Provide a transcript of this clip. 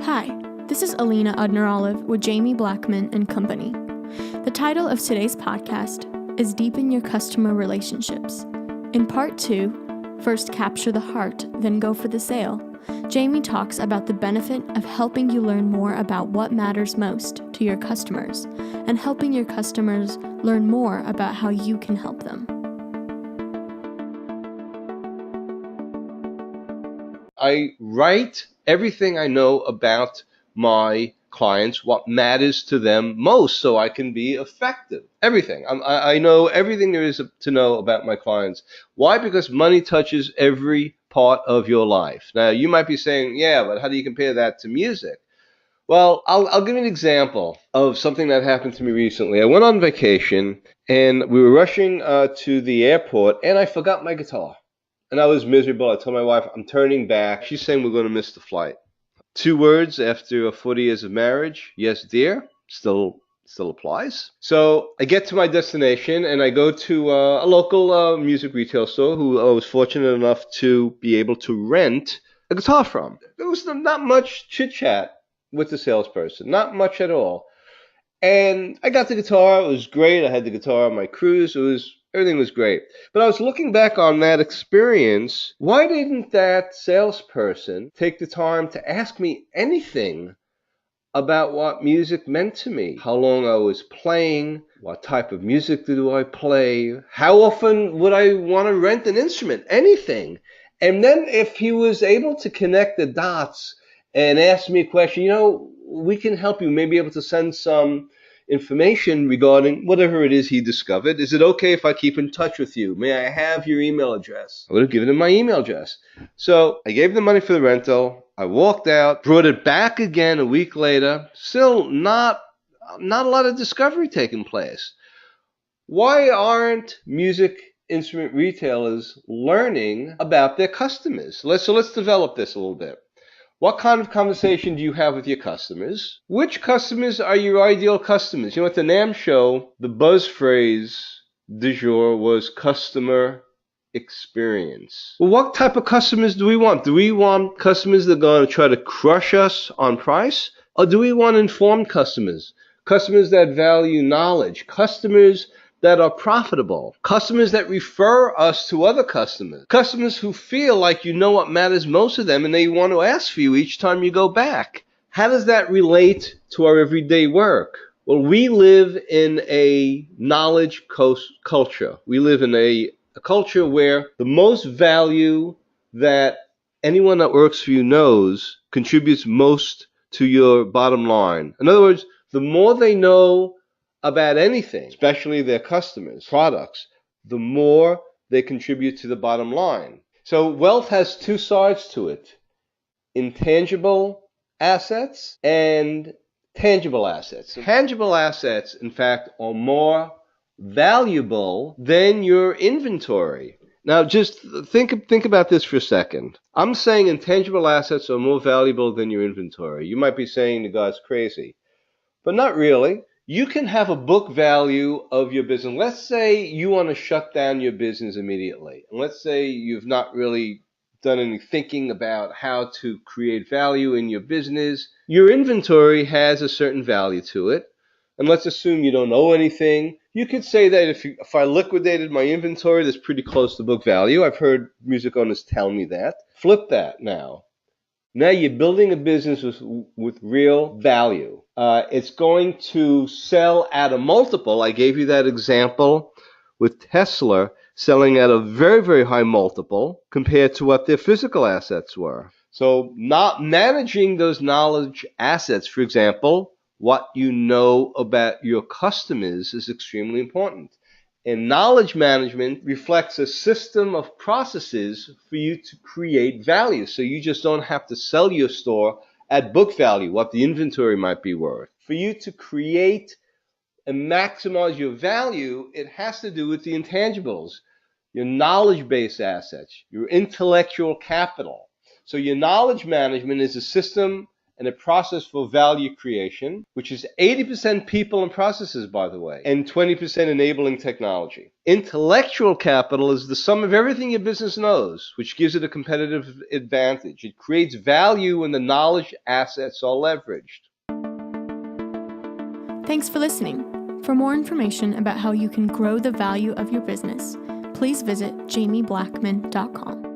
Hi, this is Alina Udner-Olive with Jaimie Blackman and Company. The title of today's podcast is Deepen Your Customer Relationships. In part 2, first capture the heart, then go for the sale, Jaimie talks about the benefit of helping you learn more about what matters most to your customers and helping your customers learn more about how you can help them. I write everything I know about my clients, what matters to them most, so I can be effective. Everything. I know everything there is to know about my clients. Why? Because money touches every part of your life. Now, you might be saying, yeah, but how do you compare that to music? Well, I'll give you an example of something that happened to me recently. I went on vacation, and we were rushing to the airport, and I forgot my guitar. And I was miserable. I told my wife, I'm turning back. She's saying we're going to miss the flight. 2 words after 40 years of marriage. Yes, dear. Still applies. So I get to my destination and I go to a local music retail store who I was fortunate enough to be able to rent a guitar from. There was not much chit-chat with the salesperson. Not much at all. And I got the guitar. It was great. I had the guitar on my cruise. Everything was great. But I was looking back on that experience. Why didn't that salesperson take the time to ask me anything about what music meant to me? How long I was playing? What type of music do I play? How often would I want to rent an instrument? Anything. And then if he was able to connect the dots and ask me a question, we can help you, maybe able to send some information regarding whatever it is he discovered. Is it okay if I keep in touch with you? May I have your email address? I would have given him my email address. So I gave the money for the rental. I walked out, brought it back again a week later. Still not a lot of discovery taking place. Why aren't music instrument retailers learning about their customers? So let's develop this a little bit. What kind of conversation do you have with your customers? Which customers are your ideal customers? At the NAMM show, the buzz phrase du jour was customer experience. Well, what type of customers do we want? Do we want customers that are going to try to crush us on price? Or do we want informed customers? Customers that value knowledge? Customers that are profitable, customers that refer us to other customers, customers who feel like you know what matters most to them and they want to ask for you each time you go back. How does that relate to our everyday work? Well, we live in a knowledge culture. We live in a culture where the most value that anyone that works for you knows contributes most to your bottom line. In other words, the more they know about anything, especially their customers, products, the more they contribute to the bottom line. So wealth has 2 sides to it: intangible assets and tangible assets. Tangible assets, in fact, are more valuable than your inventory. Now, just think about this for a second. I'm saying intangible assets are more valuable than your inventory. You might be saying the guy's crazy, but not really. You can have a book value of your business. Let's say you want to shut down your business immediately. And let's say you've not really done any thinking about how to create value in your business. Your inventory has a certain value to it. And let's assume you don't owe anything. You could say that if I liquidated my inventory, that's pretty close to book value. I've heard music owners tell me that. Flip that now. Now you're building a business with real value. It's going to sell at a multiple. I gave you that example with Tesla selling at a very, very high multiple compared to what their physical assets were. So not managing those knowledge assets, for example, what you know about your customers is extremely important. And knowledge management reflects a system of processes for you to create value. So you just don't have to sell your store at book value, what the inventory might be worth. For you to create and maximize your value, it has to do with the intangibles, your knowledge-based assets, your intellectual capital. So your knowledge management is a system and a process for value creation, which is 80% people and processes, by the way, and 20% enabling technology. Intellectual capital is the sum of everything your business knows, which gives it a competitive advantage. It creates value when the knowledge assets are leveraged. Thanks for listening. For more information about how you can grow the value of your business, please visit jaimieblackman.com.